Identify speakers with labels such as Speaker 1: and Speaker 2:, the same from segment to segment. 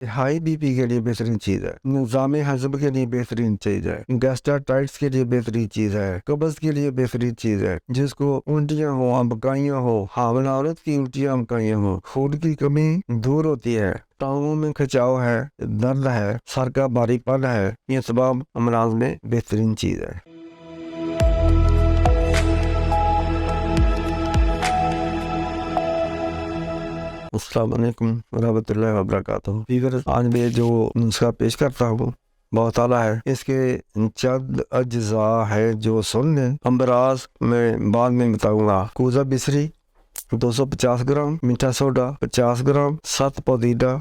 Speaker 1: High B P کے لیے بہترین چیز ہے، نظام ہضم کے لیے بہترین چیز ہے، گیسٹرائٹس کے لیے بہترین چیز ہے، قبض کے لیے بہترین چیز ہے، جس کو الٹیاں ہو، امبکائیاں ہو، حاملہ عورت کی الٹیاں امبکائیاں ہو، خون کی کمی دور ہوتی ہے، ٹانگوں میں کھچاؤ ہے، درد ہے، سر کا بھاری پن ہے، یہ تمام امراض میں بہترین چیز ہے۔ السلام علیکم ورحمۃ اللہ وبرکاتہ۔ آج میں جو نسخہ پیش کرتا ہوں بہت اعلیٰ ہے، اس کے چند اجزاء ہے جو سن لیں۔ امراض میں بعد میں بتاؤں گا۔ کوزہ بسری 250 گرام، میٹھا سوڈا 50 گرام، 7 پودینہ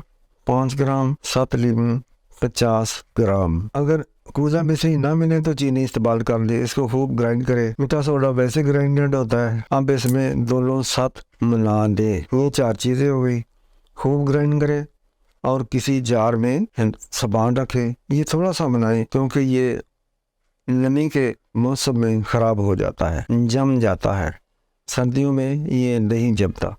Speaker 1: 5 گرام، 7 لیموں 50 گرام۔ اگر کوزہ بسری نہ ملے تو چینی استعمال کر لے، اس کو خوب گرائنڈ کرے۔ میٹھا سوڈا ویسے گرائنڈڈ ہوتا ہے، اب اس میں دونوں ساتھ ملا دے۔ یہ 4 چیزیں ہو گئی، خوب گرائنڈ کرے اور کسی جار میں سامان رکھے۔ یہ تھوڑا سا بنائیں کیونکہ یہ نمی کے موسم میں خراب ہو جاتا ہے، جم جاتا ہے، سردیوں میں یہ نہیں جمتا۔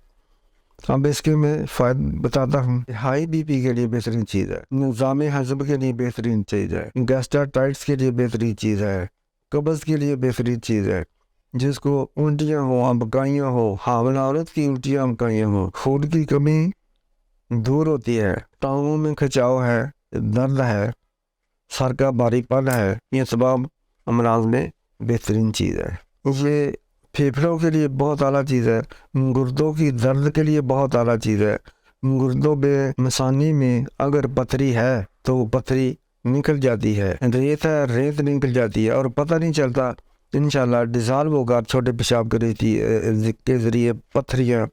Speaker 1: اب اس کے میں فائدہ بتاتا ہوں۔ ہائی بی پی کے لیے بہترین چیز ہے، نظام ہضم کے لیے بہترین چیز ہے، گیسٹرائٹس کے لیے بہترین چیز ہے، قبض کے لیے بہترین چیز ہے، جس کو الٹیاں ہو، امبکائیاں ہو، حاملہ عورت کی الٹیاں امبکائیاں ہو، خون کی کمی دور ہوتی ہے، ٹانگوں میں کھچاؤ ہے، درد ہے، سر کا بھاری پن ہے، یہ تمام امراض میں بہترین چیز ہے۔ یہ پھیپھڑوں کے لیے بہت اعلیٰ چیز ہے، گردوں کی درد کے لیے بہت اعلیٰ چیز ہے۔ گردوں میں مثانی میں اگر پتھری ہے تو وہ پتھری نکل جاتی ہے، ریت ہے ریت نکل جاتی ہے اور پتہ نہیں چلتا، انشاءاللہ ڈیزالو ہوگا چھوٹے پیشاب کے ذریعے پتھریاں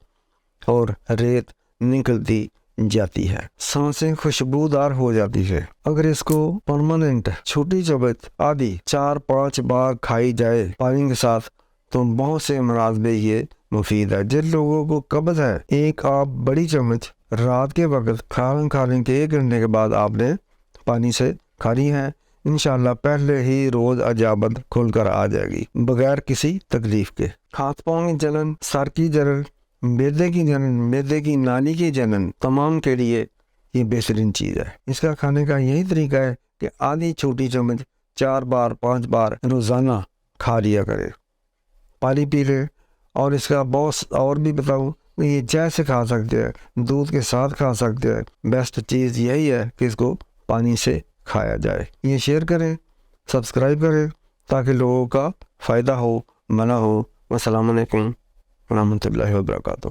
Speaker 1: اور ریت نکلتی جاتی ہے، سانسیں خوشبودار ہو جاتی ہے۔ اگر اس کو پرماننٹ چھوٹی چمچ آدھی 4-5 بار کھائی جائے پانی کے ساتھ تو بہت سے امراض میں یہ مفید ہے۔ جن لوگوں کو قبض ہے، ایک آپ بڑی چمچ رات کے وقت کھانے کے 1 گھنٹے کے بعد آپ نے پانی سے کھانی ہے، انشاءاللہ پہلے ہی روز اجابت کھل کر آ جائے گی بغیر کسی تکلیف کے۔ ہاتھ پاؤں کی جلن، سر کی جلن، معدے کی جلن، معدے کی نالی کی جلن، تمام کے لیے یہ بہترین چیز ہے۔ اس کا کھانے کا یہی طریقہ ہے کہ آدھی چھوٹی چمچ 4-5 بار روزانہ کھا لیا کرے، پانی پی لے۔ اور اس کا بہت اور بھی بتاؤں، یہ چائے سے کھا سکتے ہیں، دودھ کے ساتھ کھا سکتے ہیں، بیسٹ چیز یہی ہے کہ اس کو پانی سے کھایا جائے۔ یہ شیئر کریں، سبسکرائب کریں تاکہ لوگوں کا فائدہ ہو، منع ہو۔ السلام علیکم ورحمۃ اللہ وبرکاتہ۔